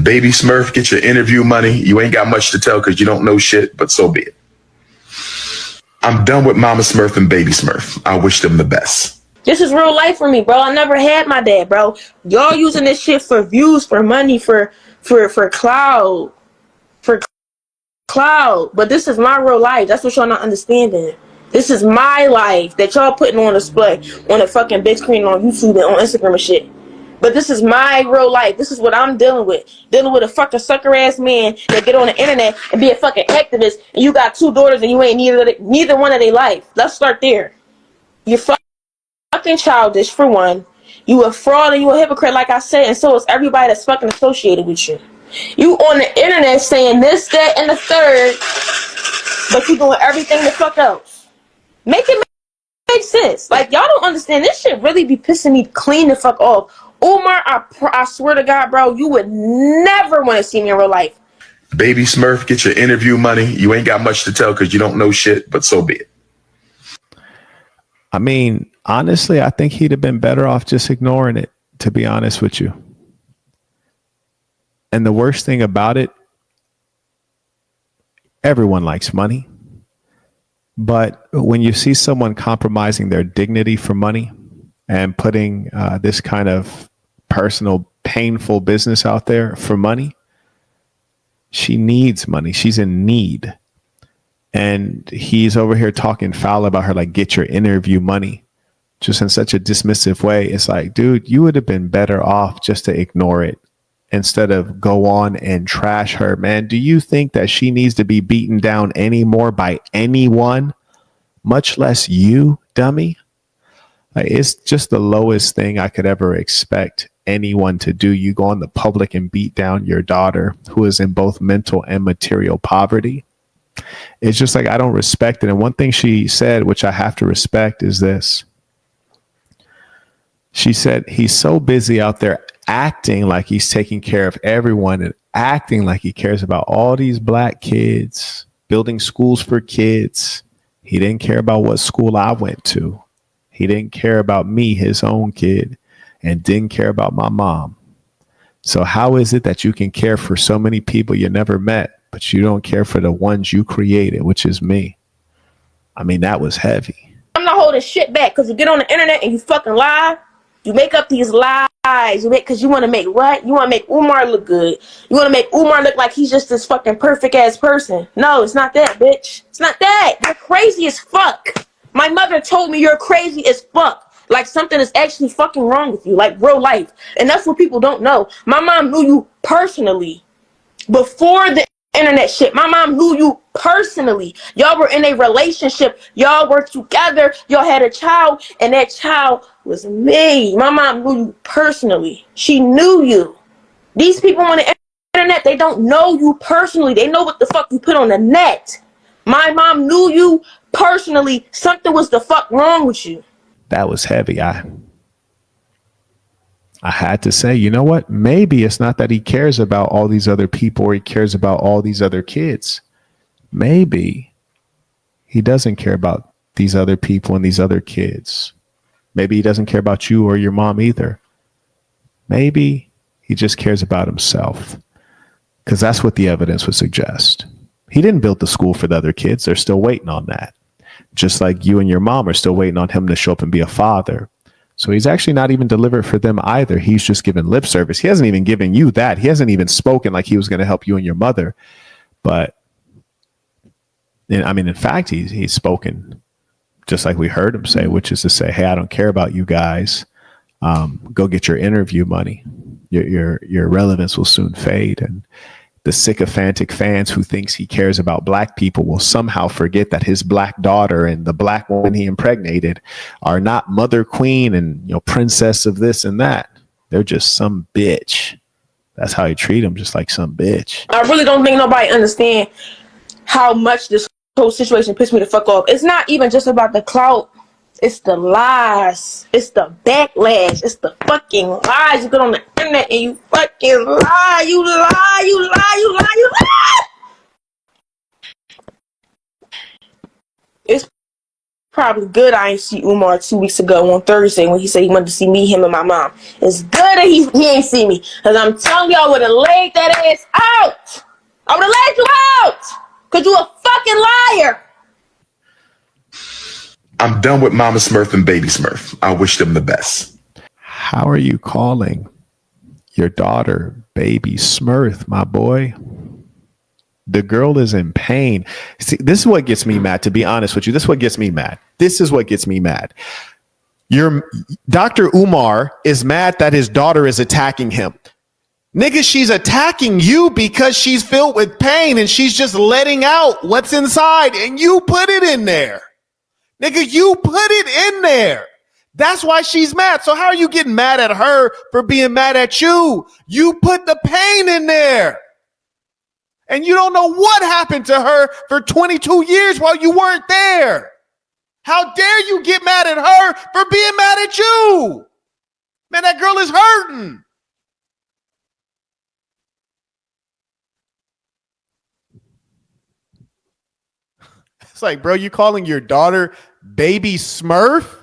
Baby Smurf, get your interview money. You ain't got much to tell because you don't know shit, but so be it. I'm done with Mama Smurf and Baby Smurf. I wish them the best. This is real life for me, bro. I never had my dad, bro. Y'all using this shit for views, for money, for cloud. For cloud. But this is my real life. That's what y'all not understanding. This is my life that y'all putting on display on a fucking big screen on YouTube and on Instagram and shit. But this is my real life. This is what I'm dealing with. Dealing with a fucking sucker ass man that get on the internet and be a fucking activist, and you got 2 daughters and you ain't neither one of their life. Let's start there. You're fucking childish for one. You a fraud and you a hypocrite, like I said, and so is everybody that's fucking associated with you. You on the internet saying this, that, and the third, but you doing everything the fuck else. Make it make sense. Like, y'all don't understand. This shit really be pissing me clean the fuck off. Umar, I swear to God, bro, you would never want to see me in real life. Baby Smurf, get your interview money. You ain't got much to tell because you don't know shit, but so be it. I mean, honestly, I think he'd have been better off just ignoring it, to be honest with you. And the worst thing about it, everyone likes money. But when you see someone compromising their dignity for money and putting this kind of personal, painful business out there for money, she needs money. She's in need. And he's over here talking foul about her, like, get your interview money, just in such a dismissive way. It's like, dude, you would have been better off just to ignore it instead of go on and trash her, man. Do you think that she needs to be beaten down anymore by anyone, much less you, dummy? Like, it's just the lowest thing I could ever expect anyone to do. You go on the public and beat down your daughter who is in both mental and material poverty. It's just like, I don't respect it. And one thing she said, which I have to respect, is this. She said, he's so busy out there acting like he's taking care of everyone and acting like he cares about all these black kids, building schools for kids. He didn't care about what school I went to. He didn't care about me, his own kid, and didn't care about my mom. So how is it that you can care for so many people you never met, but you don't care for the ones you created, which is me? I mean, that was heavy. I'm not holding shit back, because you get on the internet and you fucking lie. You make up these lies. You make, because you want to make what? You want to make Umar look good. You want to make Umar look like he's just this fucking perfect ass person. No, it's not that, bitch. It's not that. You're crazy as fuck. My mother told me you're crazy as fuck. Like something is actually fucking wrong with you, like real life. And that's what people don't know. My mom knew you personally before the internet shit. My mom knew you personally. Y'all were in a relationship. Y'all were together. Y'all had a child, and that child was me. My mom knew you personally. She knew you. These people on the internet, they don't know you personally. They know what the fuck you put on the net. My mom knew you personally. Something was the fuck wrong with you. That was heavy. I had to say, you know what? Maybe it's not that he cares about all these other people or he cares about all these other kids. Maybe he doesn't care about these other people and these other kids. Maybe he doesn't care about you or your mom either. Maybe he just cares about himself, because that's what the evidence would suggest. He didn't build the school for the other kids. They're still waiting on that. Just like you and your mom are still waiting on him to show up and be a father. So he's actually not even delivered for them either. He's just given lip service. He hasn't even given you that. He hasn't even spoken like he was going to help you and your mother. But I mean, in fact, he's spoken just like we heard him say, which is to say, hey, I don't care about you guys. Go get your interview money. Your relevance will soon fade. And the sycophantic fans who thinks he cares about black people will somehow forget that his black daughter and the black woman he impregnated are not mother queen and, you know, princess of this and that. They're just some bitch. That's how he treat them, just like some bitch. I really don't think nobody understand how much this whole situation pissed me the fuck off. It's not even just about the clout. It's the lies. It's the backlash. It's the fucking lies. You get on the internet and you fucking lie. You lie. You lie. You lie. You lie. It's probably good I ain't see Umar 2 weeks ago on Thursday when he said he wanted to see me, him, and my mom. It's good that he ain't see me, because I'm telling y'all, I would have laid that ass out. I would have let you out. Because you a fucking liar. I'm done with Mama Smurf and Baby Smurf. I wish them the best. How are you calling your daughter Baby Smurf, my boy? The girl is in pain. See, this is what gets me mad, to be honest with you. This is what gets me mad. This is what gets me mad. Your Dr. Umar is mad that his daughter is attacking him. Nigga, she's attacking you because she's filled with pain and she's just letting out what's inside, and you put it in there. Nigga, you put it in there. That's why she's mad. So how are you getting mad at her for being mad at you? You put the pain in there. And you don't know what happened to her for 22 years while you weren't there. How dare you get mad at her for being mad at you? Man, that girl is hurting. It's like, bro, you calling your daughter Baby Smurf?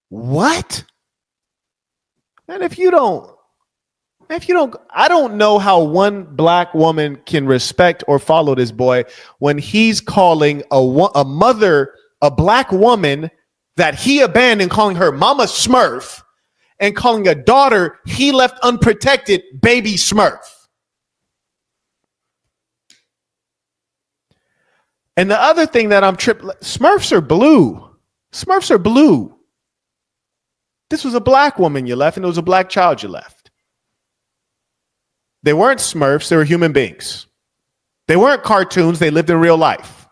What? And if you don't, I don't know how one black woman can respect or follow this boy when he's calling a mother, a black woman that he abandoned, calling her Mama Smurf, and calling a daughter he left unprotected Baby Smurf. And the other thing that I'm Smurfs are blue. Smurfs are blue. This was a black woman you left, and it was a black child you left. They weren't Smurfs, they were human beings. They weren't cartoons, they lived in real life.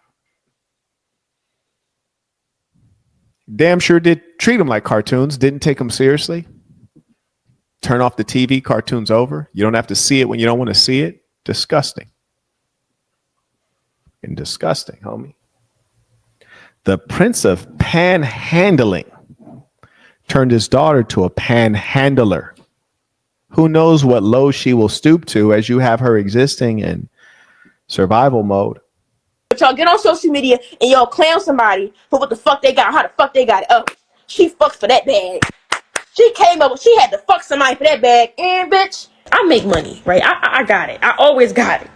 Damn sure did treat them like cartoons, didn't take them seriously. Turn off the TV, cartoon's over. You don't have to see it when you don't want to see it. Disgusting. And disgusting, homie. The prince of panhandling turned his daughter to a panhandler. Who knows what low she will stoop to as you have her existing in survival mode. But y'all get on social media and y'all clown somebody for what the fuck they got, how the fuck they got it. Oh, she fucked for that bag. She came up, she had to fuck somebody for that bag. And bitch, I make money, right? I got it. I always got it.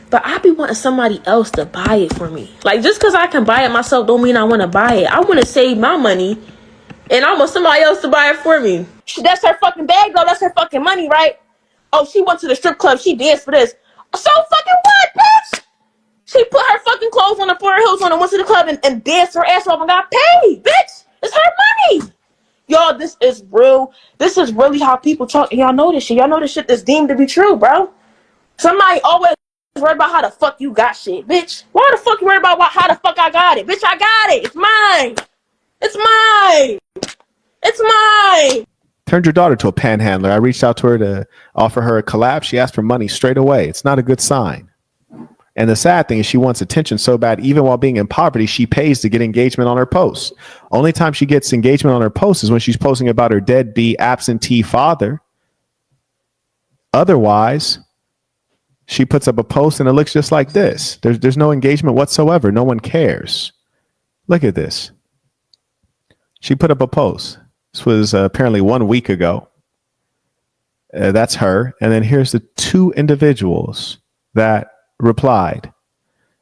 But I be wanting somebody else to buy it for me. Like, just because I can buy it myself don't mean I want to buy it. I want to save my money and I want somebody else to buy it for me. That's her fucking bag, though. That's her fucking money, right? Oh, she went to the strip club. She danced for this. So fucking what, bitch? She put her fucking clothes on and put her heels on and went to the club and danced her ass off and got paid, bitch. It's her money. Y'all, this is real. This is really how people talk. And y'all know this shit. Y'all know this shit that's deemed to be true, bro. Somebody always worried about how the fuck you got shit, bitch. Why the fuck you worried about how the fuck I got it? Bitch, I got it. It's mine. It's mine. It's mine. Turned your daughter to a panhandler. I reached out to her to offer her a collab. She asked for money straight away. It's not a good sign. And the sad thing is she wants attention so bad, even while being in poverty, she pays to get engagement on her posts. Only time she gets engagement on her posts is when she's posting about her deadbeat absentee father. Otherwise, she puts up a post and it looks just like this. There's no engagement whatsoever. No one cares. Look at this. She put up a post. This was apparently 1 week ago. That's her. And then here's the two individuals that replied.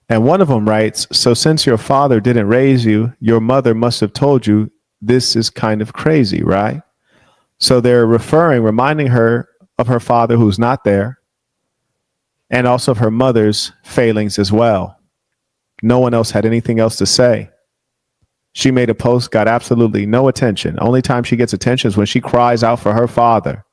And one of them writes, so since your father didn't raise you, your mother must have told you this is kind of crazy, right? So they're reminding her of her father who's not there, and also of her mother's failings as well. No one else had anything else to say. She made a post, got absolutely no attention. Only time she gets attention is when she cries out for her father.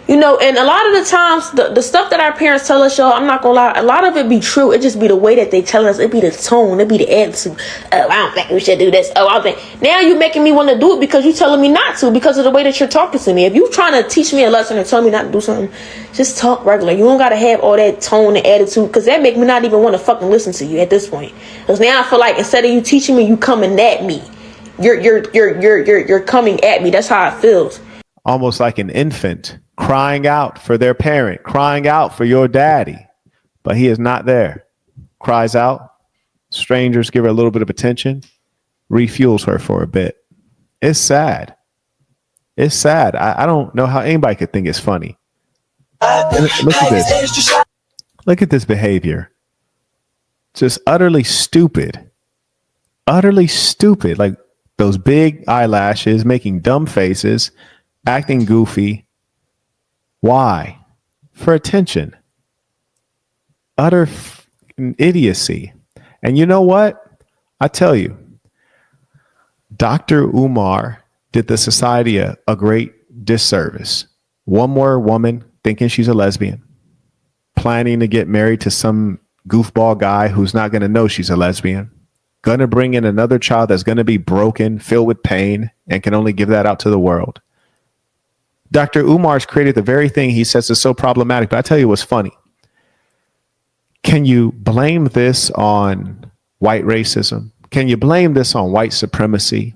You know, and a lot of the times, the stuff that our parents tell us, y'all, I'm not gonna lie, a lot of it be true. It just be the way that they tell us. It be the tone. It be the attitude. Oh, I don't think we should do this. Oh, I don't think. Now you making me want to do it because you telling me not to, because of the way that you're talking to me. If you trying to teach me a lesson and tell me not to do something, just talk regular. You don't got to have all that tone and attitude, because that make me not even want to fucking listen to you at this point. Because now I feel like instead of you teaching me, you coming at me. You're coming at me. That's how it feels. Almost like an infant crying out for their parent, crying out for your daddy, but he is not there. Cries out. Strangers give her a little bit of attention, refuels her for a bit. It's sad. It's sad. I don't know how anybody could think it's funny. And look at this. Look at this behavior. Just utterly stupid. Utterly stupid. Like those big eyelashes, making dumb faces, acting goofy. Why? For attention. Utter idiocy. And you know what? I tell you, Dr. Umar did the society a great disservice. One more woman thinking she's a lesbian, planning to get married to some goofball guy who's not going to know she's a lesbian, going to bring in another child that's going to be broken, filled with pain, and can only give that out to the world. Dr. Umar's created the very thing he says is so problematic. But I tell you what's funny. Can you blame this on white racism? Can you blame this on white supremacy?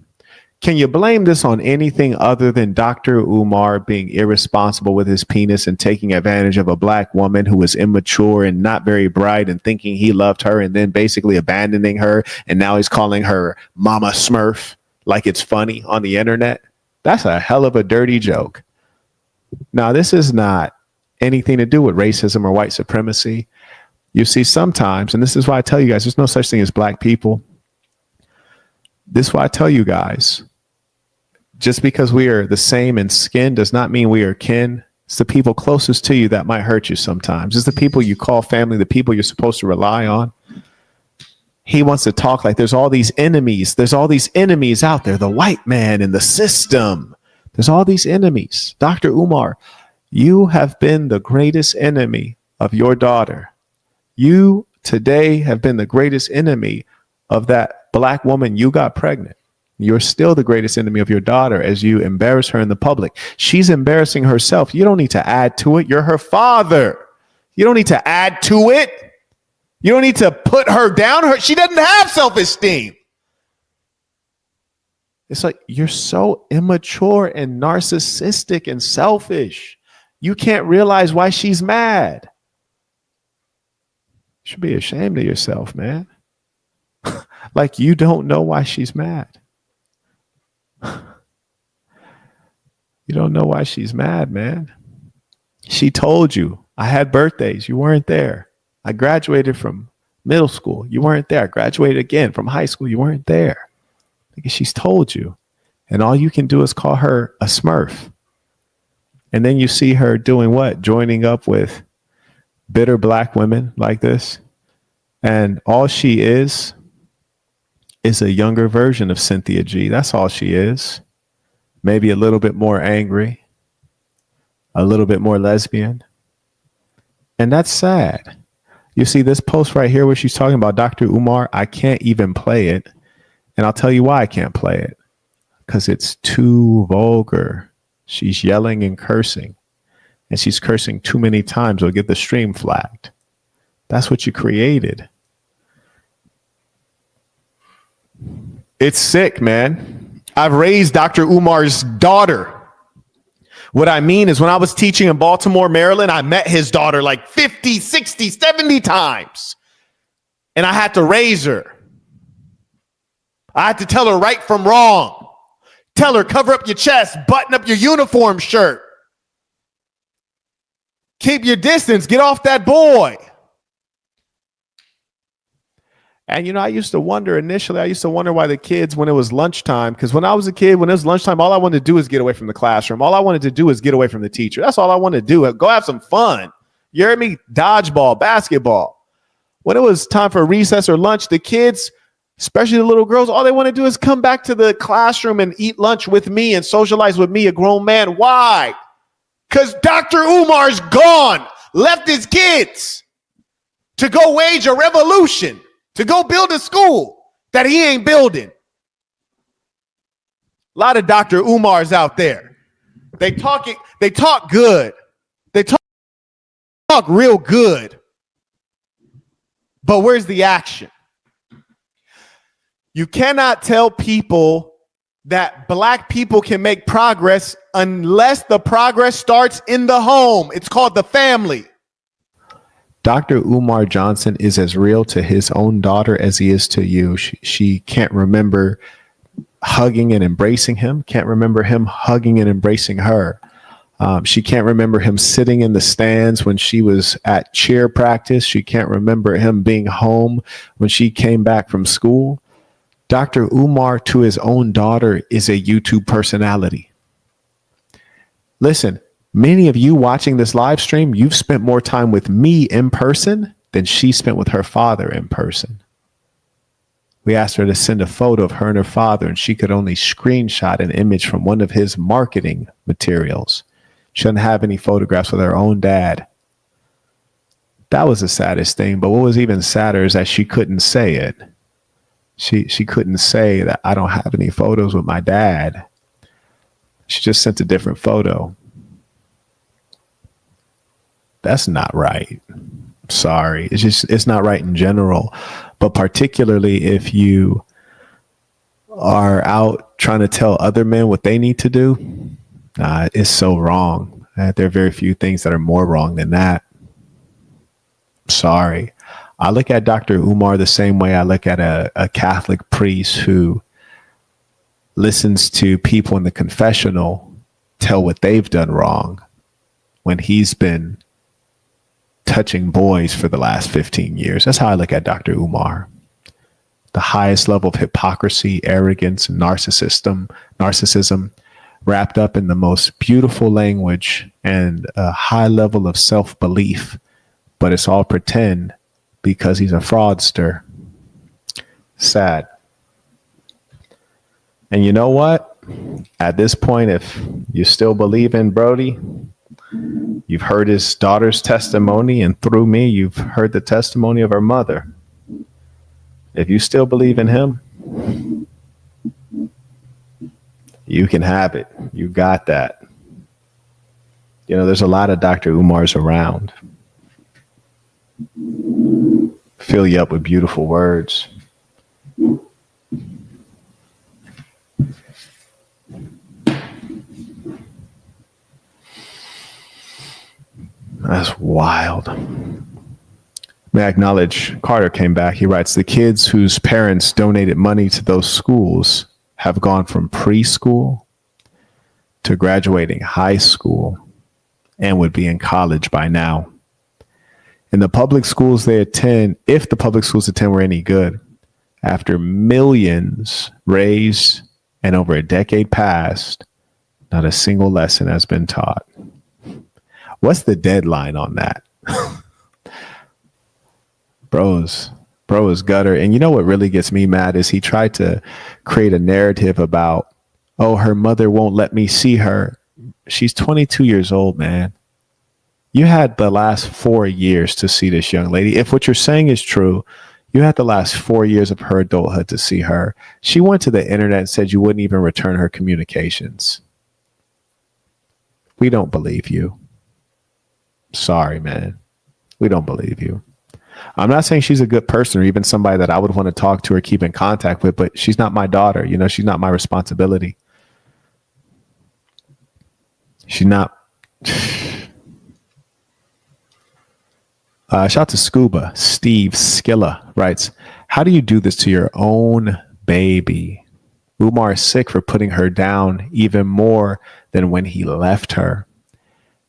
Can you blame this on anything other than Dr. Umar being irresponsible with his penis and taking advantage of a black woman who was immature and not very bright and thinking he loved her and then basically abandoning her, and now he's calling her Mama Smurf like it's funny on the internet? That's a hell of a dirty joke. Now, this is not anything to do with racism or white supremacy. You see, sometimes, and this is why I tell you guys, there's no such thing as black people. This is why I tell you guys, just because we are the same in skin does not mean we are kin. It's the people closest to you that might hurt you sometimes. It's the people you call family, the people you're supposed to rely on. He wants to talk like there's all these enemies. There's all these enemies out there, the white man and the system. There's all these enemies. Dr. Umar, you have been the greatest enemy of your daughter. You today have been the greatest enemy of that black woman you got pregnant. You're still the greatest enemy of your daughter as you embarrass her in the public. She's embarrassing herself. You don't need to add to it. You're her father. You don't need to add to it. You don't need to put her down. She doesn't have self-esteem. It's like you're so immature and narcissistic and selfish. You can't realize why she's mad. You should be ashamed of yourself, man. Like you don't know why she's mad. You don't know why she's mad, man. She told you, I had birthdays. You weren't there. I graduated from middle school. You weren't there. I graduated again from high school. You weren't there. Because she's told you. And all you can do is call her a Smurf. And then you see her doing what? Joining up with bitter black women like this. And all she is a younger version of Cynthia G. That's all she is. Maybe a little bit more angry, a little bit more lesbian. And that's sad. You see this post right here where she's talking about Dr. Umar, I can't even play it. And I'll tell you why I can't play it. Because it's too vulgar. She's yelling and cursing. And she's cursing too many times. It'll get the stream flagged. That's what you created. It's sick, man. I've raised Dr. Umar's daughter. What I mean is when I was teaching in Baltimore, Maryland, I met his daughter like 50, 60, 70 times. And I had to raise her. I had to tell her right from wrong. Tell her, cover up your chest, button up your uniform shirt. Keep your distance, get off that boy. And, you know, I used to wonder why the kids, when it was lunchtime, because when I was a kid, when it was lunchtime, all I wanted to do is get away from the classroom. All I wanted to do is get away from the teacher. That's all I wanted to do. Go have some fun. You heard me? Dodgeball, basketball. When it was time for recess or lunch, the kids, especially the little girls, all they want to do is come back to the classroom and eat lunch with me and socialize with me, a grown man. Why? Because Dr. Umar's gone, left his kids to go wage a revolution, to go build a school that he ain't building. A lot of Dr. Umars out there. They talk good. They talk real good. But where's the action? You cannot tell people that black people can make progress unless the progress starts in the home. It's called the family. Dr. Umar Johnson is as real to his own daughter as he is to you. She can't remember hugging and embracing him, can't remember him hugging and embracing her. She can't remember him sitting in the stands when she was at cheer practice. She can't remember him being home when she came back from school. Dr. Umar, to his own daughter, is a YouTube personality. Listen, many of you watching this live stream, you've spent more time with me in person than she spent with her father in person. We asked her to send a photo of her and her father, and she could only screenshot an image from one of his marketing materials. She doesn't have any photographs with her own dad. That was the saddest thing. But what was even sadder is that she couldn't say it. She couldn't say that I don't have any photos with my dad. She just sent a different photo. That's not right. Sorry. It's not right in general. But particularly if you are out trying to tell other men what they need to do, it's so wrong. There are very few things that are more wrong than that. Sorry. I look at Dr. Umar the same way I look at a Catholic priest who listens to people in the confessional tell what they've done wrong when he's been touching boys for the last 15 years. That's how I look at Dr. Umar. The highest level of hypocrisy, arrogance, and narcissism wrapped up in the most beautiful language and a high level of self-belief, but it's all pretend because he's a fraudster. Sad. And you know what? At this point, if you still believe in Brody, you've heard his daughter's testimony, and through me, you've heard the testimony of her mother. If you still believe in him, you can have it. You got that. You know, there's a lot of Dr. Umars around. Fill you up with beautiful words. That's wild. May I acknowledge Carter came back. He writes, the kids whose parents donated money to those schools have gone from preschool to graduating high school and would be in college by now. In the public schools they attend, if the public schools attend were any good, after millions raised and over a decade passed, not a single lesson has been taught. What's the deadline on that? Bro is gutter. And you know what really gets me mad is he tried to create a narrative about, oh, her mother won't let me see her. She's 22 years old, man. You had the last 4 years to see this young lady. If what you're saying is true, you had the last 4 years of her adulthood to see her. She went to the internet and said you wouldn't even return her communications. We don't believe you. Sorry, man. We don't believe you. I'm not saying she's a good person or even somebody that I would want to talk to or keep in contact with, but she's not my daughter. You know, she's not my responsibility. She's not. Shout out to Scuba. Steve Skilla writes, how do you do this to your own baby? Umar is sick for putting her down even more than when he left her.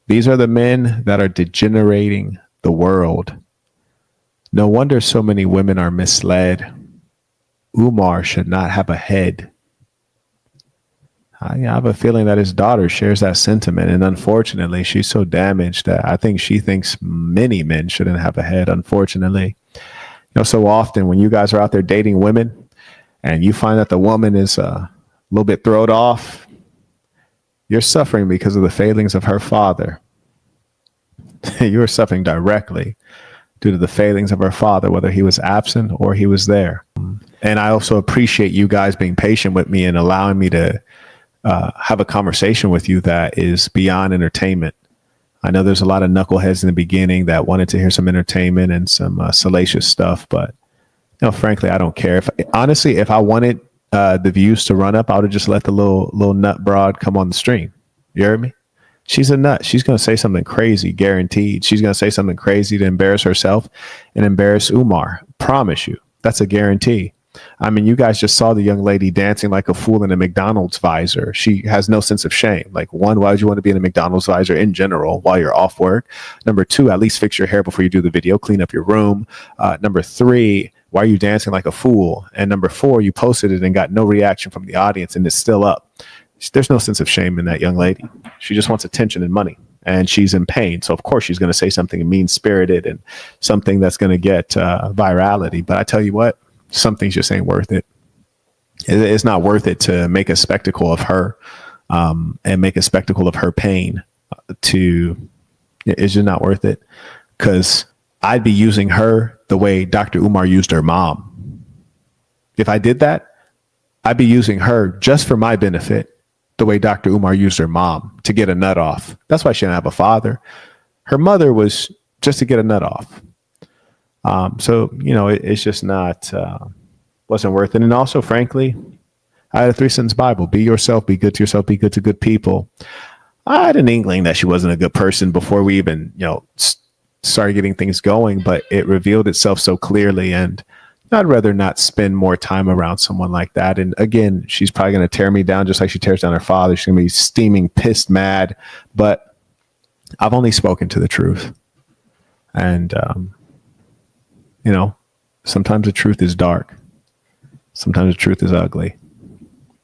These are the men that are degenerating the world. No wonder so many women are misled. Umar should not have a head. I have a feeling that his daughter shares that sentiment, and unfortunately, she's so damaged that I think she thinks many men shouldn't have a head, unfortunately. You know, so often when you guys are out there dating women and you find that the woman is a little bit thrown off, you're suffering because of the failings of her father. You're suffering directly due to the failings of her father, whether he was absent or he was there. And I also appreciate you guys being patient with me and allowing me to have a conversation with you that is beyond entertainment. I know there's a lot of knuckleheads in the beginning that wanted to hear some entertainment and some salacious stuff, but you know, frankly, I don't care. If I wanted the views to run up, I would have just let the little nut broad come on the stream. You heard me? She's a nut. She's going to say something crazy, guaranteed. She's going to say something crazy to embarrass herself and embarrass Umar. Promise you. That's a guarantee. I mean, you guys just saw the young lady dancing like a fool in a McDonald's visor. She has no sense of shame. Like, one, why would you want to be in a McDonald's visor in general while you're off work? Number two, at least fix your hair before you do the video, clean up your room. Number three, why are you dancing like a fool? And number four, you posted it and got no reaction from the audience and it's still up. There's no sense of shame in that young lady. She just wants attention and money. And she's in pain. So, of course, she's going to say something mean-spirited and something that's going to get virality. But I tell you what, some things just ain't worth it. It's not worth it to make a spectacle of her and make a spectacle of her pain. It's just not worth it, because I'd be using her the way Dr. Umar used her mom. If I did that, I'd be using her just for my benefit, the way Dr. Umar used her mom to get a nut off. That's why she didn't have a father. Her mother was just to get a nut off. So, it's just not, wasn't worth it. And also, frankly, I had a 3-sentence Bible: be yourself, be good to yourself, be good to good people. I had an inkling that she wasn't a good person before we even, started getting things going, but it revealed itself so clearly. And I'd rather not spend more time around someone like that. And again, she's probably going to tear me down just like she tears down her father. She's going to be steaming, pissed, mad. But I've only spoken to the truth. And, sometimes the truth is dark. Sometimes the truth is ugly.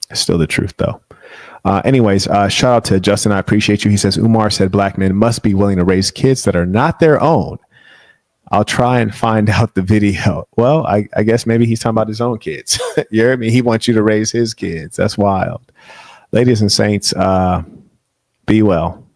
It's still the truth, though. Anyways, shout out to Justin. I appreciate you. He says, Umar said black men must be willing to raise kids that are not their own. I'll try and find out the video. Well, I guess maybe he's talking about his own kids. You hear me? He wants you to raise his kids. That's wild. Ladies and saints, be well.